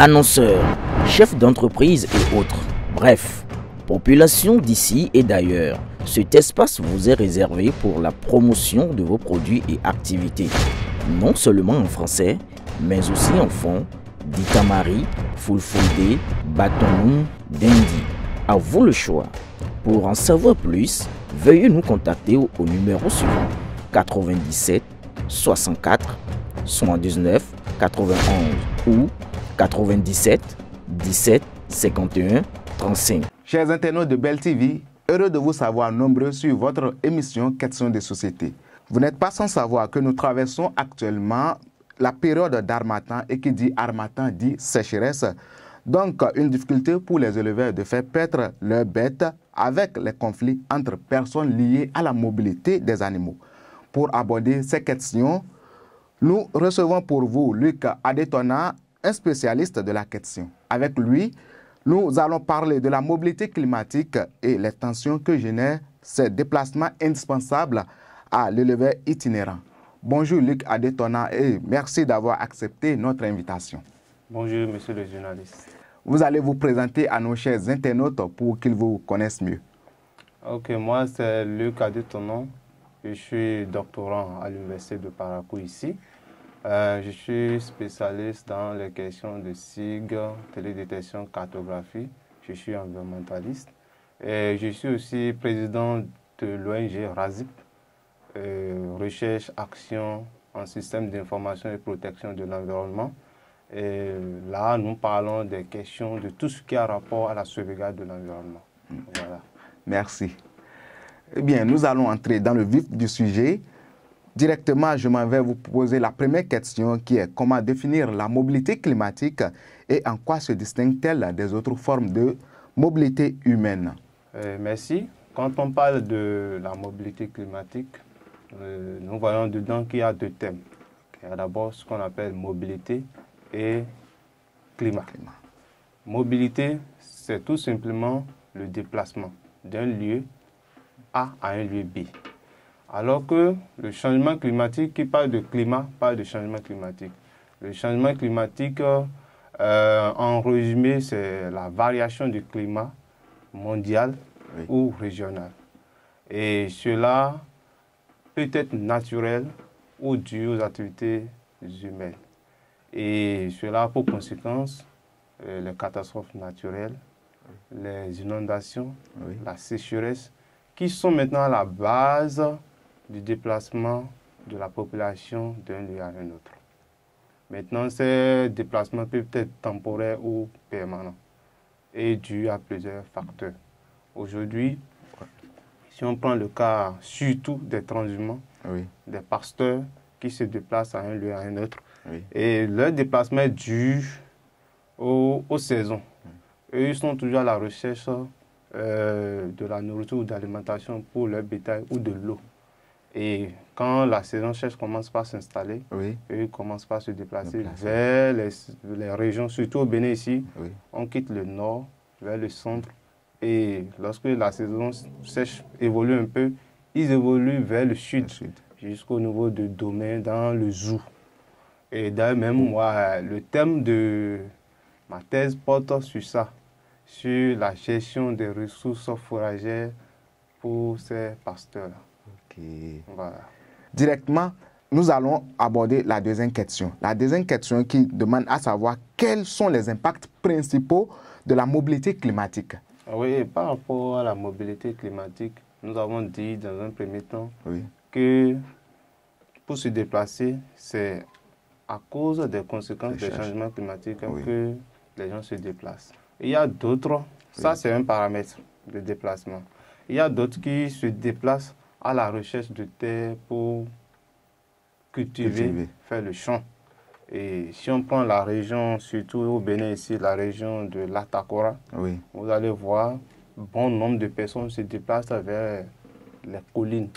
annonceurs, chefs d'entreprise et autres. Bref, population d'ici et d'ailleurs. Cet espace vous est réservé pour la promotion de vos produits et activités, non seulement en français, mais aussi en fond, Ditamari, Fulfulde, Batonou, Dendi. À vous le choix. Pour en savoir plus, veuillez nous contacter au numéro suivant 97 64 79 91 ou 97 17 51 35. Chers internautes de Belle TV, heureux de vous savoir nombreux sur votre émission Questions de société. Vous n'êtes pas sans savoir que nous traversons actuellement la période d'harmattan et qui dit harmattan dit sécheresse. Donc, une difficulté pour les éleveurs de faire paître leurs bêtes avec les conflits entre personnes liées à la mobilité des animaux. Pour aborder ces questions, nous recevons pour vous Luc Adetona, un spécialiste de la question. Avec lui, nous allons parler de la mobilité climatique et les tensions que génèrent ces déplacements indispensables à l'éleveur itinérant. Bonjour Luc Adetona et merci d'avoir accepté notre invitation. Bonjour monsieur le journaliste. Vous allez vous présenter à nos chers internautes pour qu'ils vous connaissent mieux. Ok, moi c'est Luc Adetona. Je suis doctorant à l'université de Parakou ici. Je suis spécialiste dans les questions de SIG, télédétection, cartographie. Je suis environnementaliste. Et je suis aussi président de l'ONG RASIP, Recherche, Action en système d'information et protection de l'environnement. Et là, nous parlons des questions de tout ce qui a rapport à la sauvegarde de l'environnement. Voilà. Merci. Eh bien, nous allons entrer dans le vif du sujet. Directement, je m'en vais vous poser la première question qui est comment définir la mobilité climatique et en quoi se distingue-t-elle des autres formes de mobilité humaine? Merci. Quand on parle de la mobilité climatique, nous voyons dedans qu'il y a deux thèmes. Il y a d'abord ce qu'on appelle mobilité et climat. Mobilité, c'est tout simplement le déplacement d'un lieu A à un lieu B. Alors que le changement climatique, qui parle de climat, parle de changement climatique. Le changement climatique, en résumé, c'est la variation du climat mondial ou régional. Et cela peut être naturel ou dû aux activités humaines. Et cela a pour conséquence les catastrophes naturelles, les inondations, la sécheresse, qui sont maintenant à la base du déplacement de la population d'un lieu à un autre. Maintenant, ces déplacements peuvent être temporaires ou permanents et dus à plusieurs facteurs. Aujourd'hui, si on prend le cas surtout des transhumants, des pasteurs qui se déplacent à un lieu à un autre, et leur déplacement est dû aux saisons. Eux, ils sont toujours à la recherche de la nourriture ou d'alimentation pour leur bétail ou de l'eau. Et quand la saison sèche commence par s'installer, eux ils commencent par se déplacer vers les régions, surtout au Bénin ici. On quitte le nord vers le centre. Et lorsque la saison sèche évolue un peu, ils évoluent vers le sud, jusqu'au niveau de Domène, dans le Zou. Et d'ailleurs, même moi, le thème de ma thèse porte sur ça, sur la gestion des ressources fourragères pour ces pasteurs-là. Voilà. Directement, nous allons aborder la deuxième question. La deuxième question qui demande à savoir quels sont les impacts principaux de la mobilité climatique. Oui, par rapport à la mobilité climatique, nous avons dit dans un premier temps que pour se déplacer, c'est à cause des conséquences des changements climatiques que les gens se déplacent. Il y a d'autres, ça c'est un paramètre de déplacement. Il y a d'autres qui se déplacent à la recherche de terre pour cultiver, faire le champ. Et si on prend la région, surtout au Bénin ici, la région de l'Atakora, vous allez voir, bon nombre de personnes se déplacent vers les collines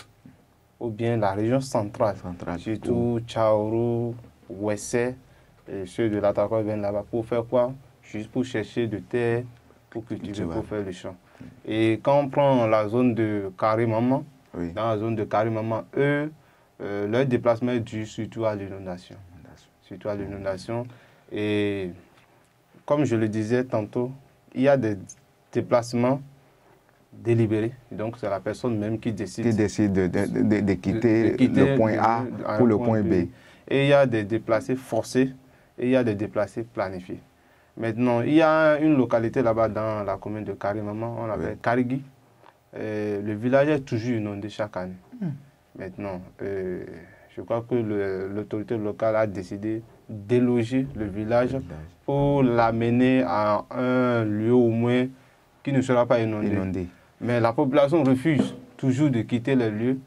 ou bien la région centrale, surtout Tchaourou, Ouessé, et ceux de l'Atakora viennent là-bas pour faire quoi? Juste pour chercher de terre, pour cultiver, pour faire le champ. Et quand on prend la zone de Carré-Maman, dans la zone de Carré-Maman, eux, leur déplacement est dû surtout à l'inondation. Surtout à l'inondation. Et comme je le disais tantôt, il y a des déplacements délibérés. Donc, c'est la personne même qui décide. Qui décide de quitter le point A pour le point B. Et il y a des déplacés forcés et il y a des déplacés planifiés. Maintenant, il y a une localité là-bas dans la commune de Karimaman, on l'appelle Karigui. Le village est toujours inondé chaque année. Maintenant, je crois que l'autorité locale a décidé de déloger le village pour l'amener à un lieu au moins qui ne sera pas inondé. Mais la population refuse toujours de quitter le lieu.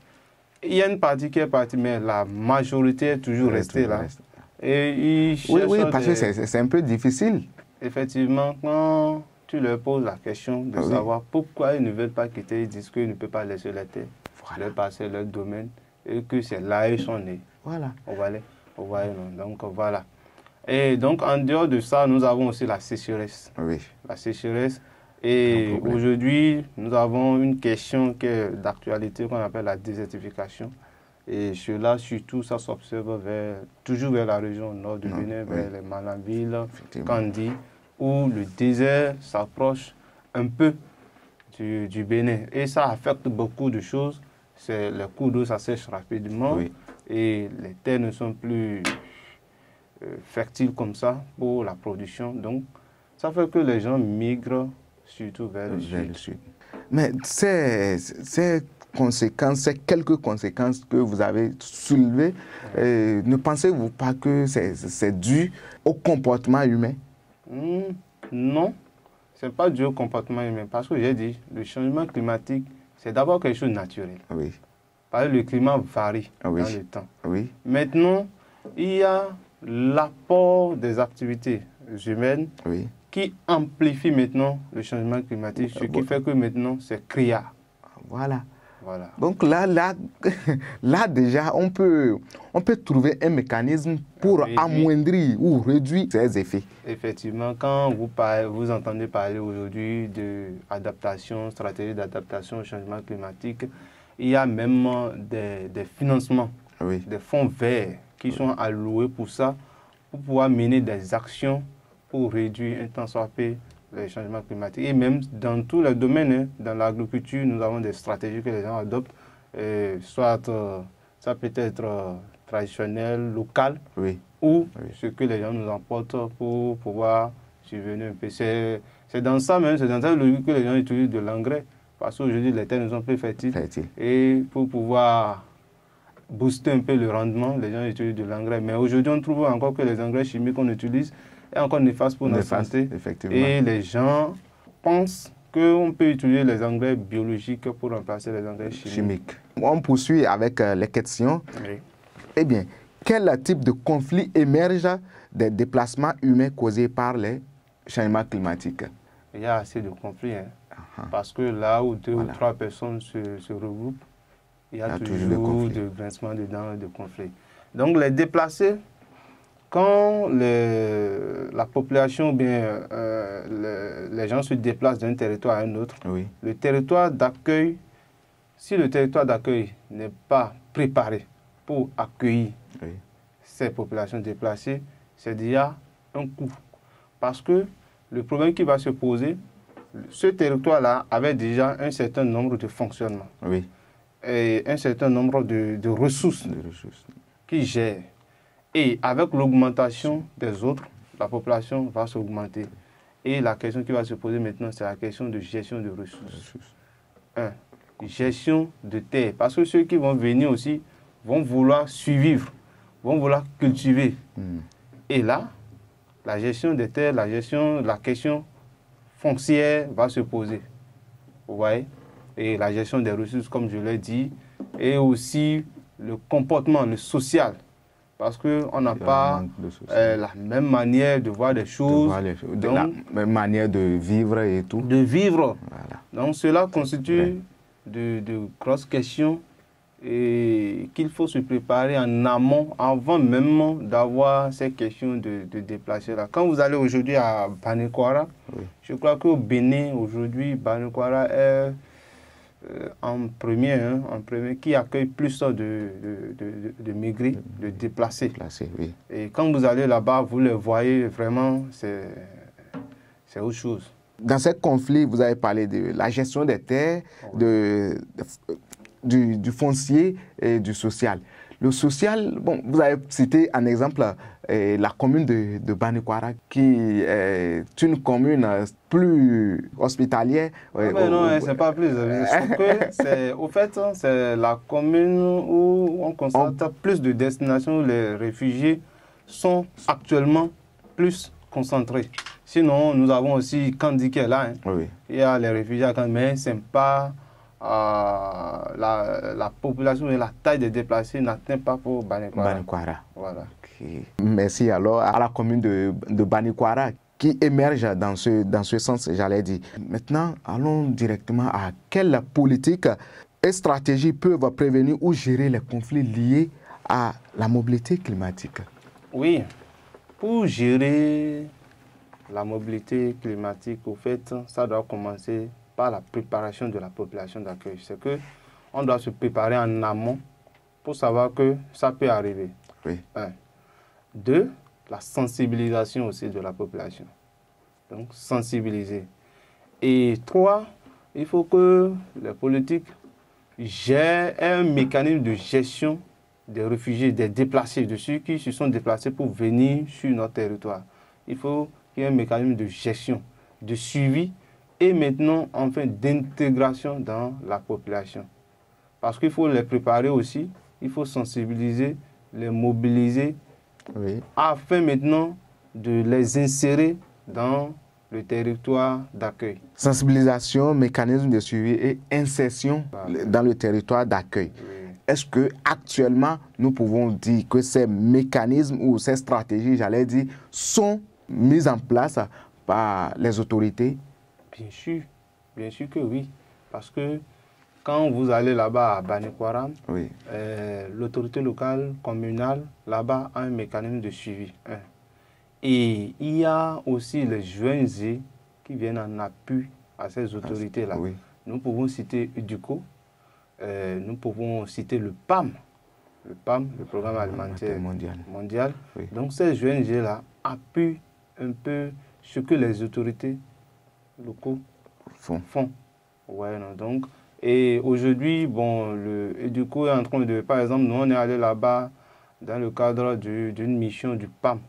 Il y a une partie qui est partie, mais la majorité est toujours restée là. Et ils oui, parce que c'est un peu difficile. Effectivement, quand tu leur poses la question de savoir pourquoi ils ne veulent pas quitter, ils disent qu'ils ne peuvent pas laisser la terre, leur passer leur domaine, et que c'est là ils sont nés. Voilà. Donc voilà. Et donc en dehors de ça, nous avons aussi la sécheresse. Oui. La sécheresse. Et aujourd'hui, nous avons une question qui est d'actualité qu'on appelle la désertification. Et cela, surtout, ça s'observe toujours vers la région nord du Bénin, vers les Manaville, Kandi, où le désert s'approche un peu du Bénin. Et ça affecte beaucoup de choses. Les cours d'eau, ça sèche rapidement. Et les terres ne sont plus fertiles comme ça pour la production. Donc, ça fait que les gens migrent surtout vers le sud. Mais ces conséquences, ces quelques conséquences que vous avez soulevées, ne pensez-vous pas que c'est dû au comportement humain? Non, ce n'est pas dû au comportement humain. Parce que j'ai dit, le changement climatique, c'est d'abord quelque chose de naturel. Oui. Parce que le climat varie dans le temps. Oui. Maintenant, il y a l'apport des activités humaines qui amplifie maintenant le changement climatique, ce qui fait que maintenant c'est criard. Voilà. Donc là déjà, on peut trouver un mécanisme pour amoindrir ou réduire ces effets. Effectivement, quand vous entendez parler aujourd'hui d'adaptation, stratégie d'adaptation au changement climatique, il y a même des financements, des fonds verts qui sont alloués pour ça, pour pouvoir mener des actions pour réduire un tant soit peu les changements climatiques. Et même dans tous les domaines, dans l'agriculture, nous avons des stratégies que les gens adoptent, soit ça peut être traditionnel, local, ou ce que les gens nous emportent pour pouvoir subvenir un peu. C'est dans ça même, c'est dans ça que les gens utilisent de l'engrais, parce qu'aujourd'hui les terres ne sont plus fertiles. Et pour pouvoir booster un peu le rendement, les gens utilisent de l'engrais. Mais aujourd'hui, on trouve encore que les engrais chimiques qu'on utilise est encore néfaste pour notre santé. Et les gens pensent qu'on peut utiliser les engrais biologiques pour remplacer les engrais chimiques. On poursuit avec les questions. Eh bien, quel type de conflit émerge des déplacements humains causés par les changements climatiques? Il y a assez de conflits, parce que là où 2 ou 3 personnes se regroupent, il y a toujours de grincements de dents et de conflits. Donc les déplacés, quand la population, bien les gens se déplacent d'un territoire à un autre, le territoire d'accueil, si le territoire d'accueil n'est pas préparé pour accueillir ces populations déplacées, c'est déjà un coût. Parce que le problème qui va se poser, ce territoire-là avait déjà un certain nombre de fonctionnements. Et un certain nombre de ressources qui gèrent. Et avec l'augmentation des autres, la population va s'augmenter. Et la question qui va se poser maintenant, c'est la question de gestion de ressources. Gestion de terre. Parce que ceux qui vont venir aussi vont vouloir survivre, vont vouloir cultiver. Et là, la gestion des terres, la question foncière va se poser. Vous voyez? Et la gestion des ressources, comme je l'ai dit, et aussi le comportement, le social. Parce qu'on n'a pas la même manière de voir des choses. La même manière de vivre et tout. De vivre. Donc cela constitue de grosses questions et qu'il faut se préparer en amont, avant même d'avoir ces questions de déplacer là. Quand vous allez aujourd'hui à Banekwara, je crois qu'au Bénin, aujourd'hui, Banekwara est en premier, qui accueille plus de migrés, de déplacés. Et quand vous allez là-bas, vous les voyez vraiment, c'est autre chose. Dans ces conflits, vous avez parlé de la gestion des terres, du foncier et du social. Le social, bon, vous avez cité un exemple, la commune de Banikwara, qui est une commune plus hospitalière. Mais non, c'est pas plus. Au fait, c'est la commune où on constate plus de destinations où les réfugiés sont actuellement plus concentrés. Sinon, nous avons aussi Kandi qui est là. Il y a les réfugiés à Kandi, mais ce n'est pas... la population et la taille des déplacés n'atteint pas pour Banikwara. Voilà. Okay. Merci alors à la commune de Banikwara qui émerge dans ce sens, j'allais dire. Maintenant, allons directement à quelle politique et stratégie peuvent prévenir ou gérer les conflits liés à la mobilité climatique. Oui, pour gérer la mobilité climatique, au fait, ça doit commencer par la préparation de la population d'accueil. C'est qu'on doit se préparer en amont pour savoir que ça peut arriver. Oui. 1. 2, la sensibilisation aussi de la population. Donc, sensibiliser. Et 3, il faut que les politiques gèrent un mécanisme de gestion des réfugiés, des déplacés, de ceux qui se sont déplacés pour venir sur notre territoire. Il faut qu'il y ait un mécanisme de gestion, de suivi et maintenant, enfin, d'intégration dans la population. Parce qu'il faut les préparer aussi, il faut sensibiliser, les mobiliser, afin maintenant de les insérer dans le territoire d'accueil. Sensibilisation, mécanisme de suivi et insertion dans le territoire d'accueil. Oui. Est-ce qu'actuellement, nous pouvons dire que ces mécanismes ou ces stratégies, j'allais dire, sont mises en place par les autorités? Bien sûr que oui. Parce que quand vous allez là-bas à Banikwara, l'autorité locale, communale, là-bas a un mécanisme de suivi. Et il y a aussi les ONG qui viennent en appui à ces autorités-là. Nous pouvons citer UDUCO, nous pouvons citer le PAM, le Programme alimentaire mondial. Donc ces ONG-là appuient un peu ce que les autorités locaux font. Donc, et aujourd'hui, bon, le EDUCO est en train de, par exemple, nous on est allé là-bas dans le cadre d'une mission du PAM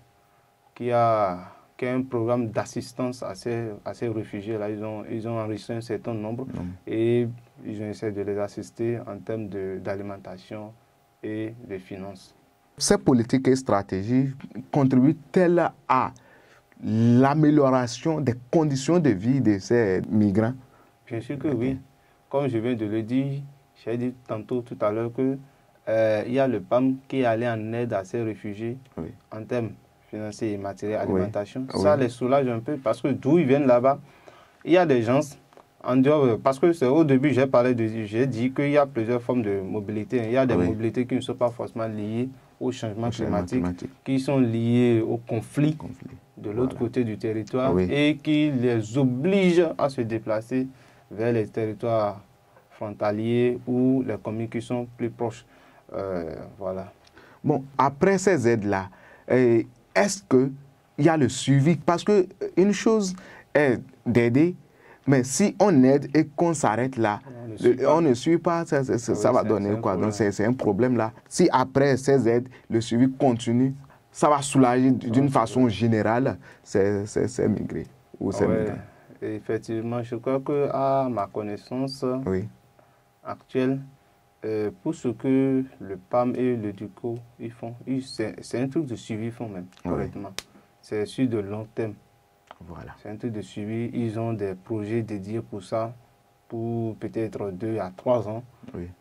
qui est un programme d'assistance à ces réfugiés-là. Ils ont enregistré un certain nombre et ils ont essayé de les assister en termes d'alimentation et de finances. Ces politiques et stratégies contribuent-elles à l'amélioration des conditions de vie de ces migrants? Bien sûr que oui. Comme je viens de le dire, j'ai dit tantôt tout à l'heure que il y a le PAM qui est allé en aide à ces réfugiés en termes financiers et matériels, alimentation. Ça les soulage un peu parce que d'où ils viennent là-bas, il y a des gens en dehors, parce que au début j'ai dit qu'il y a plusieurs formes de mobilité. Il y a des mobilités qui ne sont pas forcément liées au changement climatique, qui sont liées au conflit de l'autre côté du territoire et qui les obligent à se déplacer vers les territoires frontaliers ou les communes qui sont plus proches. Voilà. Bon, après ces aides-là, est-ce qu'il y a le suivi? Parce qu'une chose est d'aider, mais si on aide et qu'on s'arrête là, on ne suit pas, ça va donner quoi? Donc c'est un problème là. Si après ces aides, le suivi continue, ça va soulager d'une façon générale ces migrés ou ces migrants. Effectivement, je crois qu'à ma connaissance actuelle, pour ce que le PAM et le DUCO ils font, c'est un truc de suivi ils font même, correctement. C'est sur de long terme. Voilà. C'est un truc de suivi. Ils ont des projets dédiés pour ça, pour peut-être 2 à 3 ans.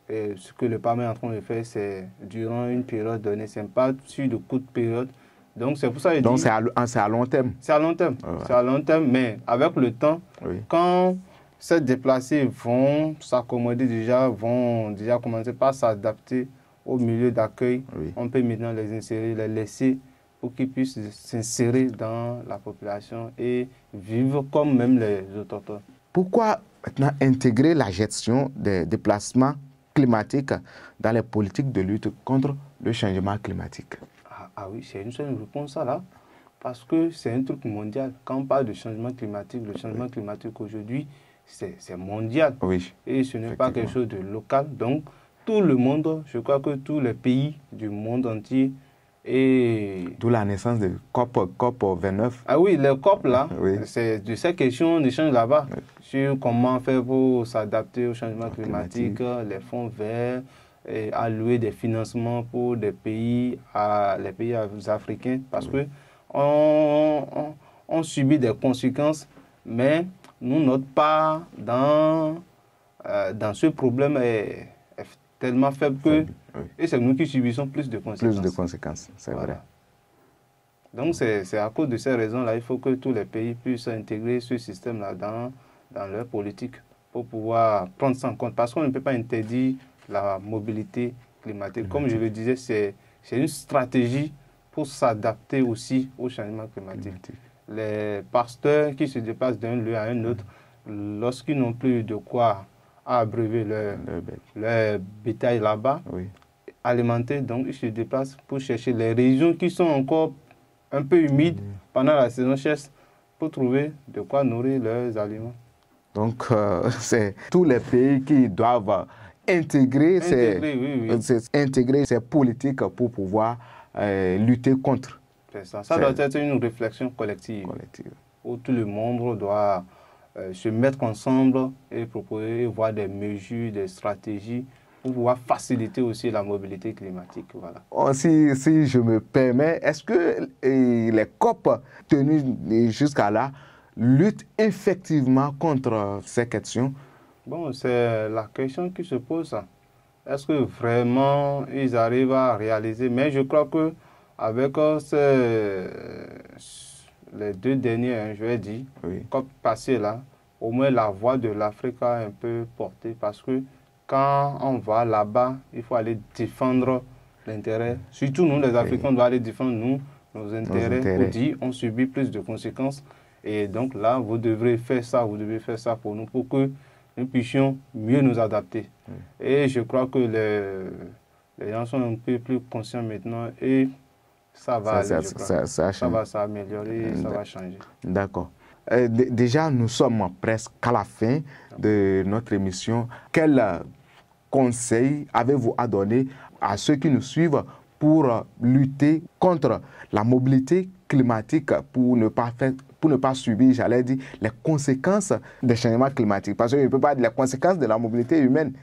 Et ce que le PAM est en train de faire, c'est durant une période donnée. Ce n'est pas sur de courtes périodes. Donc c'est pour ça que donc c'est à long terme. C'est à long terme. C'est à long terme, mais avec le temps, quand ces déplacés vont s'accommoder déjà, vont déjà commencer par s'adapter au milieu d'accueil, on peut maintenant les insérer, les laisser pour qu'ils puissent s'insérer dans la population et vivre comme même les autochtones. Pourquoi maintenant intégrer la gestion des déplacements climatiques dans les politiques de lutte contre le changement climatique? Ah oui, c'est une seule réponse à là. Parce que c'est un truc mondial. Quand on parle de changement climatique, le changement climatique aujourd'hui, c'est mondial. Oui. Et ce n'est pas quelque chose de local. Donc, tout le monde, je crois que tous les pays du monde entier. D'où la naissance de COP 29. Ah oui, les COP là, oui. c'est de ces questions on échange là-bas. Oui. Sur comment faire pour s'adapter au changement climatique, les fonds verts, et allouer des financements pour les pays africains. Parce que on subit des conséquences, mais nous, notre part dans ce problème est tellement faible que et c'est nous qui subissons plus de conséquences. Plus de conséquences, c'est vrai. Donc c'est à cause de ces raisons-là, il faut que tous les pays puissent intégrer ce système-là dans leur politique pour pouvoir prendre ça en compte. Parce qu'on ne peut pas interdire la mobilité climatique. Comme je le disais, c'est une stratégie pour s'adapter aussi au changement climatique. Les pasteurs qui se déplacent d'un lieu à un autre, lorsqu'ils n'ont plus de quoi abreuver leur bétail là-bas, alimenter, donc ils se déplacent pour chercher les régions qui sont encore un peu humides pendant la saison sèche pour trouver de quoi nourrir leurs aliments. Donc, c'est tous les pays qui doivent intégrer ces politiques pour pouvoir lutter contre. C'est ça. Ça doit être une réflexion collective. Où tout le monde doit se mettre ensemble et proposer, voir des mesures, des stratégies pour pouvoir faciliter aussi la mobilité climatique. Voilà. Si je me permets, est-ce que les COP tenus jusqu'à là luttent effectivement contre ces questions? Bon, c'est la question qui se pose. Est-ce que vraiment ils arrivent à réaliser? Mais je crois qu'avec les 2 derniers, je vais dire, COP passés là, au moins la voix de l'Afrique a un peu porté parce que quand on va là-bas, il faut aller défendre l'intérêt. Surtout nous, les Africains, on doit aller défendre nos intérêts. Pour dire, on subit plus de conséquences. Et donc là, vous devrez faire ça, vous devez faire ça pour nous, pour que nous puissions mieux nous adapter. Et je crois que les gens sont un peu plus conscients maintenant et ça va s'améliorer, ça va changer. D'accord. Déjà, nous sommes presque à la fin de notre émission. Quel conseil avez-vous à donner à ceux qui nous suivent pour lutter contre la mobilité climatique, pour ne pas subir, j'allais dire, les conséquences des changements climatiques? Parce que je ne peux pas dire les conséquences de la mobilité humaine.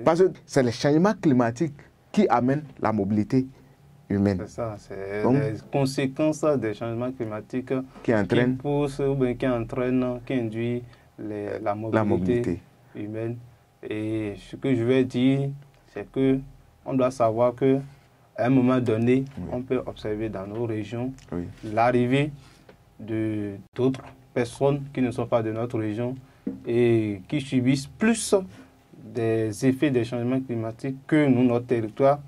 Parce que c'est les changements climatiques qui amènent la mobilité humaine. C'est ça, c'est les conséquences des changements climatiques qui poussent ou bien qui entraînent, qui induisent la mobilité humaine. Et ce que je vais dire, c'est qu'on doit savoir qu'à un moment donné, on peut observer dans nos régions l'arrivée d'autres personnes qui ne sont pas de notre région et qui subissent plus des effets des changements climatiques que nous, notre territoire.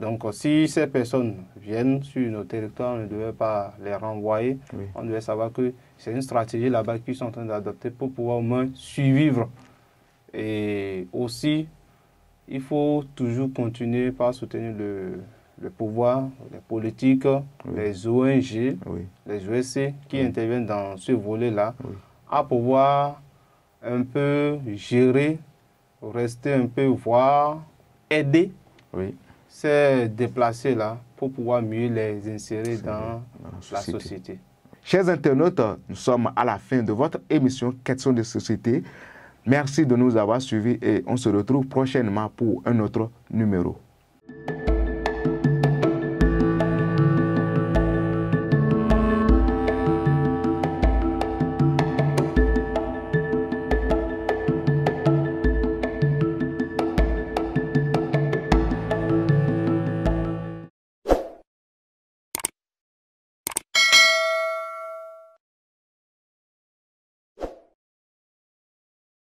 Donc, si ces personnes viennent sur nos territoires, on ne devait pas les renvoyer. On devait savoir que c'est une stratégie là-bas qu'ils sont en train d'adopter pour pouvoir au moins survivre. Et aussi, il faut toujours continuer par soutenir le pouvoir, les politiques, les ONG, les OSC qui interviennent dans ce volet-là, à pouvoir un peu gérer, rester un peu, voir, aider ces déplacés-là pour pouvoir mieux les insérer dans la société. Chers internautes, nous sommes à la fin de votre émission Questions de société. Merci de nous avoir suivis et on se retrouve prochainement pour un autre numéro.